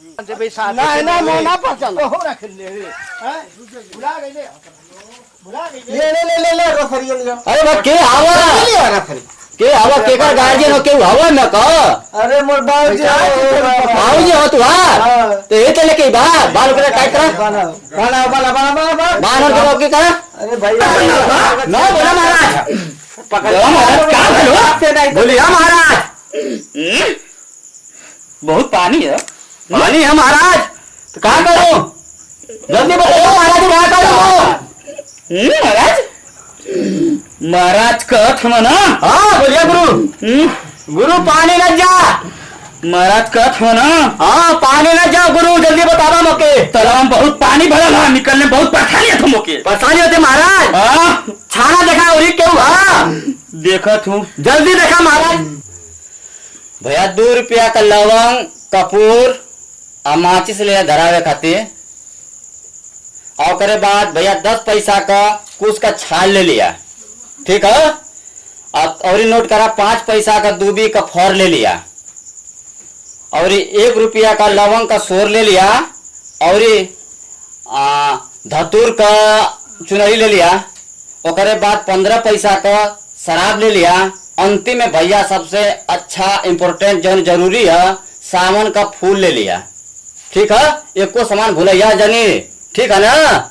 ना मोना पहचान हो रख ले हैं बुला गई ले रफरिया ले अरे बा के आवा ले रफरी के आवा के कर गार्जियन हो के हवा न क अरे मोर बाबूजी बाबूजी हो तू हां तो ये चले के बाल करे काट कर बना बानर के रोके कर अरे भाई ना बोला महाराज पकड़ महाराज का बोलो बोलिए महाराज बहुत पानी है महाराज तो कहाँ करो जल्दी बताओ महाराज कहाँ करो महाराज महाराज कथ मना हाँ बोलिए गुरु गुरु पानी न जा महाराज कथ मना हाँ पानी न जा गुरु जल्दी बतावा मोके तालाब में बहुत पानी भरा ना निकलने बहुत परेशानी है मोके परेशानी होते महाराज हाँ छाना देखा और क्यों हाँ देखा तू जल्दी देखा महाराज भैया 2 रुपया का लवंग कपूर आ माचिस ले धरावे खातिर और करे बाद भैया 10 पैसा का कुछ का छाल ले लिया ठीक है और नोट करा 5 पैसा का दूबी का फौर ले लिया और 1 रुपया का लवंग का सोर ले लिया और धतूर का चुनरी ले लिया और करे बाद 15 पैसा का शराब ले लिया अंतिम में भैया सबसे अच्छा इम्पोर्टेंट जो जरूरी है सावन का फूल ले लिया ठीक है एक को सामान भूलैया जनी ठीक है ना।